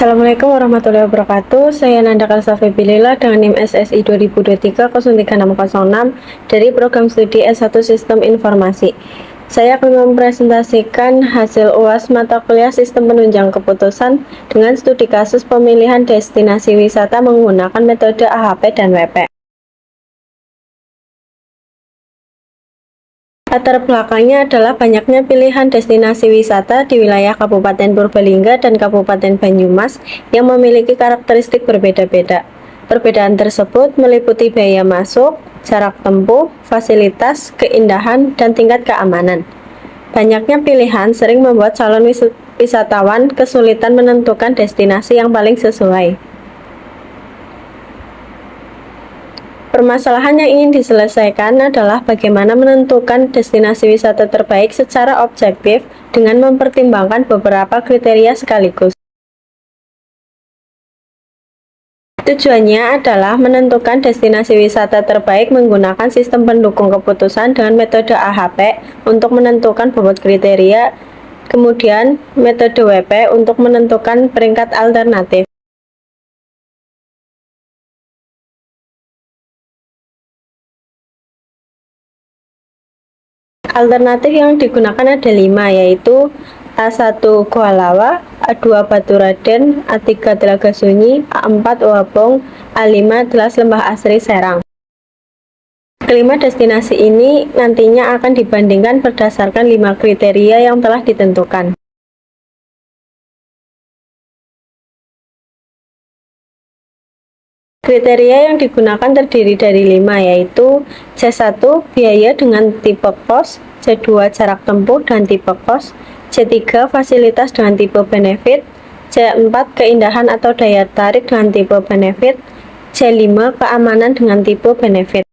Assalamualaikum warahmatullahi wabarakatuh. Saya Nanda Kalsa Febilila dengan NIM SSI 2023-03606 dari Program Studi S1 Sistem Informasi. Saya akan mempresentasikan hasil UAS mata kuliah Sistem Penunjang Keputusan dengan studi kasus pemilihan destinasi wisata menggunakan metode AHP dan WP. Latar belakangnya adalah banyaknya pilihan destinasi wisata di wilayah Kabupaten Purbalingga dan Kabupaten Banyumas yang memiliki karakteristik berbeda-beda. Perbedaan tersebut meliputi biaya masuk, jarak tempuh, fasilitas, keindahan, dan tingkat keamanan. Banyaknya pilihan sering membuat calon wisatawan kesulitan menentukan destinasi yang paling sesuai. Permasalahan yang ingin diselesaikan adalah bagaimana menentukan destinasi wisata terbaik secara objektif dengan mempertimbangkan beberapa kriteria sekaligus. Tujuannya adalah menentukan destinasi wisata terbaik menggunakan sistem pendukung keputusan dengan metode AHP untuk menentukan bobot kriteria, kemudian metode WP untuk menentukan peringkat alternatif. Alternatif yang digunakan ada 5, yaitu A1 Goa Lawa, A2 Batu Raden, A3 Telaga Sunyi, A4 Uabong, A5 Telas Lembah Asri Serang. Kelima destinasi ini nantinya akan dibandingkan berdasarkan 5 kriteria yang telah ditentukan. Kriteria yang digunakan terdiri dari 5, yaitu C1 biaya dengan tipe kos, C2 jarak tempuh dan tipe kos, C3 fasilitas dengan tipe benefit, C4 keindahan atau daya tarik dengan tipe benefit, C5 keamanan dengan tipe benefit.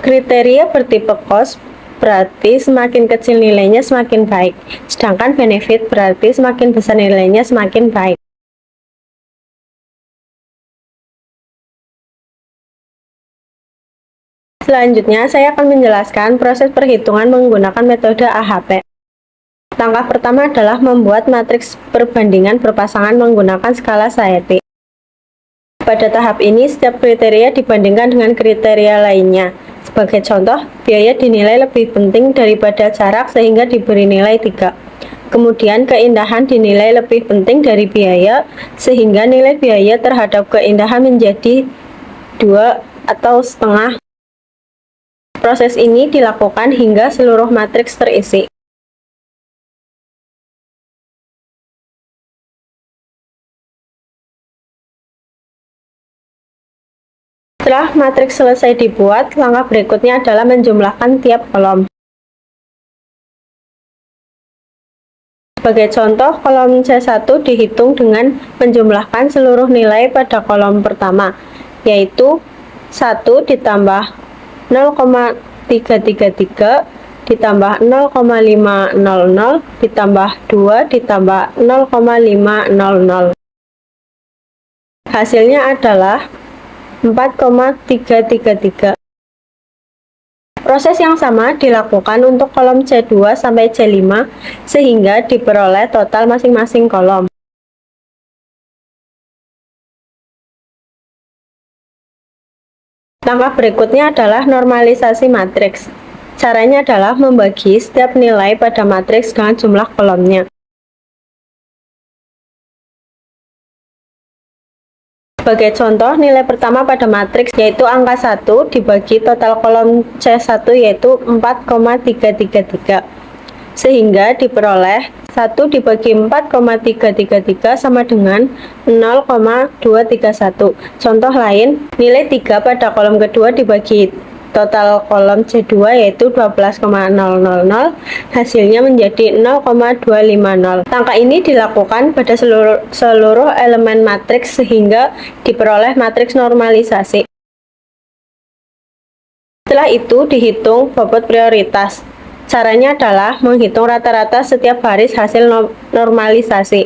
Kriteria bertipe kos berarti semakin kecil nilainya semakin baik, sedangkan benefit berarti semakin besar nilainya semakin baik. Selanjutnya, saya akan menjelaskan proses perhitungan menggunakan metode AHP. Langkah pertama adalah membuat matriks perbandingan berpasangan menggunakan skala Saeti. Pada tahap ini, setiap kriteria dibandingkan dengan kriteria lainnya. Sebagai contoh, biaya dinilai lebih penting daripada jarak sehingga diberi nilai 3. Kemudian, keindahan dinilai lebih penting dari biaya sehingga nilai biaya terhadap keindahan menjadi 2 atau setengah. Proses ini dilakukan hingga seluruh matriks terisi. Setelah matriks selesai dibuat, langkah berikutnya adalah menjumlahkan tiap kolom. Sebagai contoh, kolom C1 dihitung dengan menjumlahkan seluruh nilai pada kolom pertama, yaitu 1 ditambah 0,333 ditambah 0,500 ditambah 2 ditambah 0,500. Hasilnya adalah 4,333. Proses yang sama dilakukan untuk kolom C2 sampai C5 sehingga diperoleh total masing-masing kolom. Langkah berikutnya adalah normalisasi matriks. Caranya adalah membagi setiap nilai pada matriks dengan jumlah kolomnya. Sebagai contoh, nilai pertama pada matriks yaitu angka 1 dibagi total kolom C1 yaitu 4,333. Sehingga diperoleh 1 dibagi 4,333 sama dengan 0,231. Contoh lain, nilai 3 pada kolom kedua dibagi total kolom C2 yaitu 12,000, hasilnya menjadi 0,250. Langkah ini dilakukan pada seluruh elemen matriks sehingga diperoleh matriks normalisasi. Setelah itu dihitung bobot prioritas. Caranya adalah menghitung rata-rata setiap baris hasil normalisasi.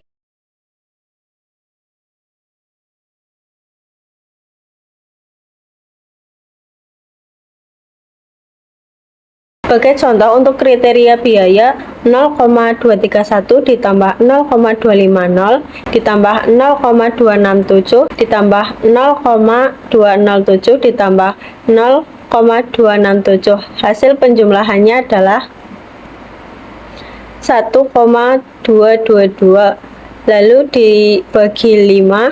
Sebagai contoh, untuk kriteria biaya 0,231 ditambah 0,250 ditambah 0,267 ditambah 0,207 ditambah 0,267. Hasil penjumlahannya adalah 1,222. Lalu dibagi 5,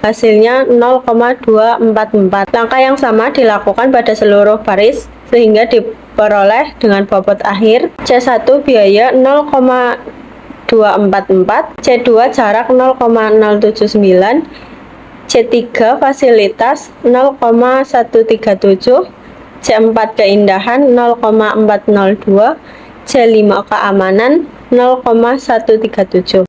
hasilnya 0,244. Langkah yang sama dilakukan pada seluruh baris sehingga diperoleh dengan bobot akhir C1 biaya 0,244, C2 jarak 0,079, C3 fasilitas 0,137, C4 keindahan 0,402, C5 keamanan 0,137.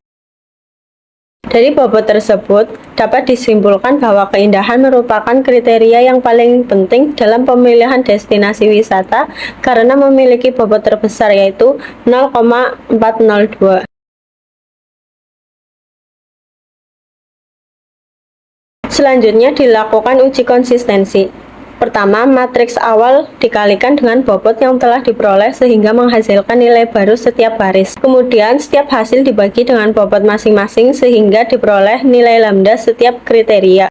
Dari bobot tersebut, dapat disimpulkan bahwa keindahan merupakan kriteria yang paling penting dalam pemilihan destinasi wisata karena memiliki bobot terbesar yaitu 0,402. Selanjutnya dilakukan uji konsistensi. Pertama, matriks awal dikalikan dengan bobot yang telah diperoleh sehingga menghasilkan nilai baru setiap baris. Kemudian, setiap hasil dibagi dengan bobot masing-masing sehingga diperoleh nilai lambda setiap kriteria.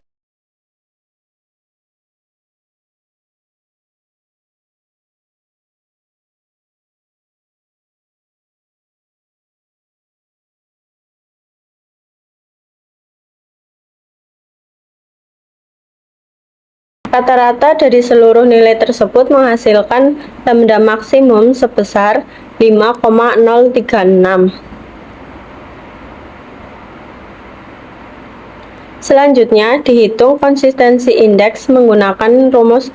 Rata-rata dari seluruh nilai tersebut menghasilkan lambda maksimum sebesar 5,036. Selanjutnya, dihitung konsistensi indeks menggunakan rumus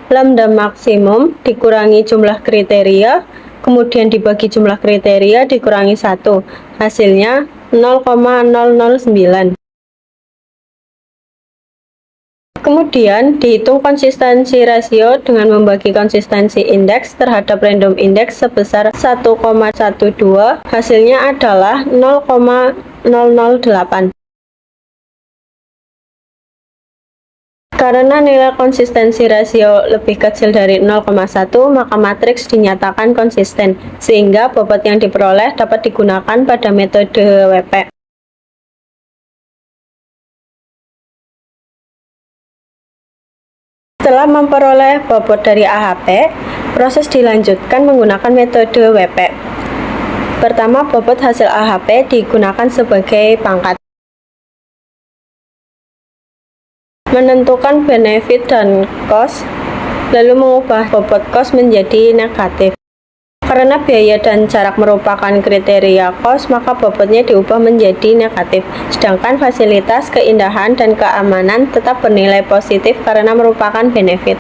lambda maksimum dikurangi jumlah kriteria, kemudian dibagi jumlah kriteria dikurangi 1. Hasilnya 0,009. Kemudian dihitung konsistensi rasio dengan membagi konsistensi indeks terhadap random index sebesar 1,12. Hasilnya adalah 0,008. Karena nilai konsistensi rasio lebih kecil dari 0,1, maka matriks dinyatakan konsisten, sehingga bobot yang diperoleh dapat digunakan pada metode WP. Setelah memperoleh bobot dari AHP, proses dilanjutkan menggunakan metode WP. Pertama, bobot hasil AHP digunakan sebagai pangkat. Menentukan benefit dan cost, lalu mengubah bobot cost menjadi negatif. Karena biaya dan jarak merupakan kriteria cost, maka bobotnya diubah menjadi negatif. Sedangkan fasilitas, keindahan, dan keamanan tetap bernilai positif karena merupakan benefit.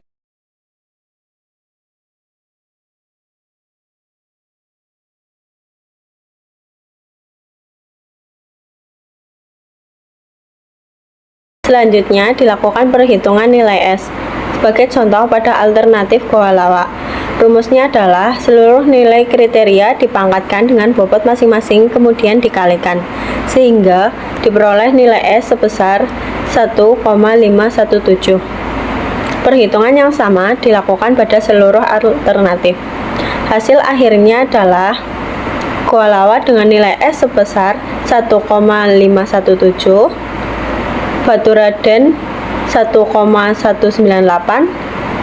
Selanjutnya, dilakukan perhitungan nilai S. Sebagai contoh pada alternatif Goa Lawa, rumusnya adalah seluruh nilai kriteria dipangkatkan dengan bobot masing-masing kemudian dikalikan, sehingga diperoleh nilai S sebesar 1,517. Perhitungan yang sama dilakukan pada seluruh alternatif. Hasil akhirnya adalah Goa Lawa dengan nilai S sebesar 1,517, Batu Raden 1,198,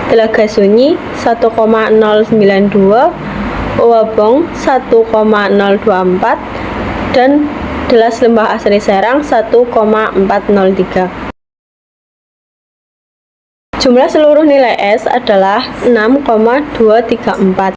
Telaga Sunyi 1,092, Uwabong 1,024, dan Delas Lembah Asri Serang 1,403. Jumlah seluruh nilai S adalah 6,234.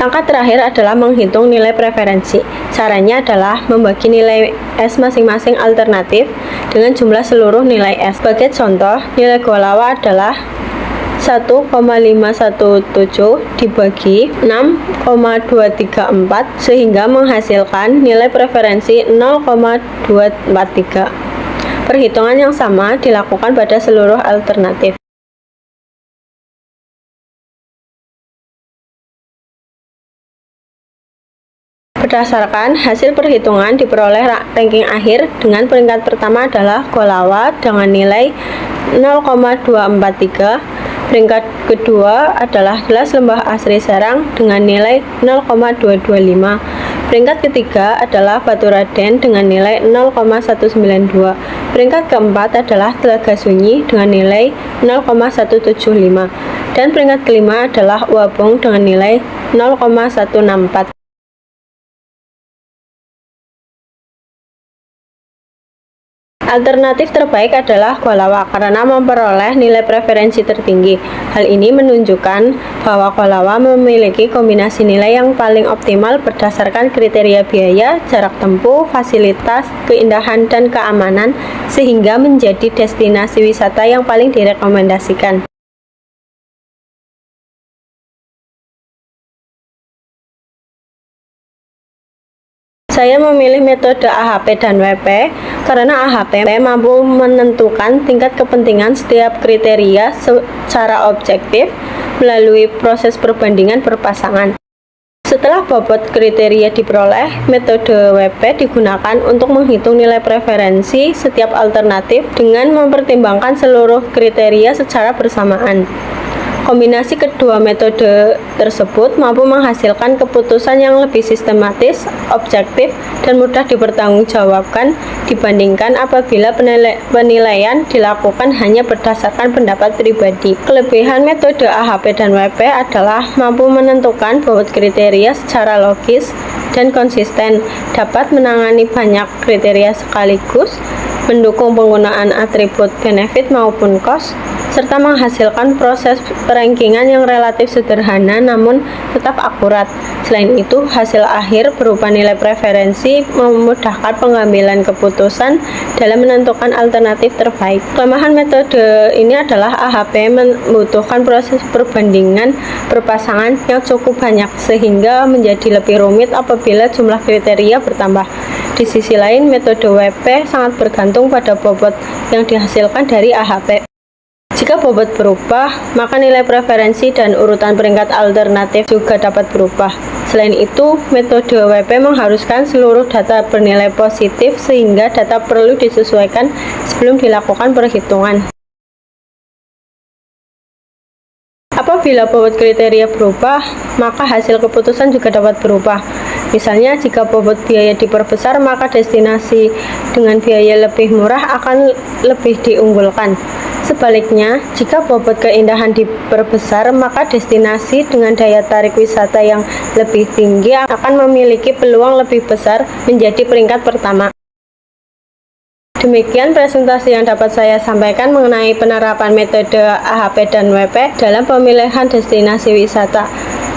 Langkah terakhir adalah menghitung nilai preferensi. Caranya adalah membagi nilai S masing-masing alternatif dengan jumlah seluruh nilai S. Sebagai contoh, nilai Goa Lawa adalah 1,517 dibagi 6,234 sehingga menghasilkan nilai preferensi 0,243. Perhitungan yang sama dilakukan pada seluruh alternatif. Berdasarkan hasil perhitungan diperoleh ranking akhir dengan peringkat pertama adalah Goa Lawa dengan nilai 0,243, Peringkat kedua adalah Gelas Lembah Asri Serang dengan nilai 0,225. Peringkat ketiga adalah Batu Raden dengan nilai 0,192. Peringkat keempat adalah Telaga Sunyi dengan nilai 0,175. Dan peringkat kelima adalah Uabong dengan nilai 0,164. Alternatif terbaik adalah Kualawa karena memperoleh nilai preferensi tertinggi. Hal ini menunjukkan bahwa Kualawa memiliki kombinasi nilai yang paling optimal berdasarkan kriteria biaya, jarak tempuh, fasilitas, keindahan, dan keamanan, sehingga menjadi destinasi wisata yang paling direkomendasikan. Saya memilih metode AHP dan WP karena AHP mampu menentukan tingkat kepentingan setiap kriteria secara objektif melalui proses perbandingan berpasangan. Setelah bobot kriteria diperoleh, metode WP digunakan untuk menghitung nilai preferensi setiap alternatif dengan mempertimbangkan seluruh kriteria secara bersamaan. Kombinasi kedua metode tersebut mampu menghasilkan keputusan yang lebih sistematis, objektif, dan mudah dipertanggungjawabkan dibandingkan apabila penilaian dilakukan hanya berdasarkan pendapat pribadi. Kelebihan metode AHP dan WP adalah mampu menentukan bobot kriteria secara logis dan konsisten, dapat menangani banyak kriteria sekaligus, mendukung penggunaan atribut benefit maupun cost, serta menghasilkan proses perankingan yang relatif sederhana namun tetap akurat. Selain itu, hasil akhir berupa nilai preferensi memudahkan pengambilan keputusan dalam menentukan alternatif terbaik. Kelemahan metode ini adalah AHP membutuhkan proses perbandingan berpasangan yang cukup banyak sehingga menjadi lebih rumit apabila jumlah kriteria bertambah. Di sisi lain, metode WP sangat bergantung pada bobot yang dihasilkan dari AHP. Jika bobot berubah, maka nilai preferensi dan urutan peringkat alternatif juga dapat berubah. Selain itu, metode WP mengharuskan seluruh data bernilai positif sehingga data perlu disesuaikan sebelum dilakukan perhitungan. Apabila bobot kriteria berubah, maka hasil keputusan juga dapat berubah. Misalnya, jika bobot biaya diperbesar, maka destinasi dengan biaya lebih murah akan lebih diunggulkan. Sebaliknya, jika bobot keindahan diperbesar, maka destinasi dengan daya tarik wisata yang lebih tinggi akan memiliki peluang lebih besar menjadi peringkat pertama. Demikian presentasi yang dapat saya sampaikan mengenai penerapan metode AHP dan WP dalam pemilihan destinasi wisata.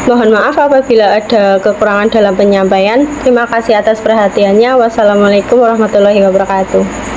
Mohon maaf apabila ada kekurangan dalam penyampaian. Terima kasih atas perhatiannya. Wassalamualaikum warahmatullahi wabarakatuh.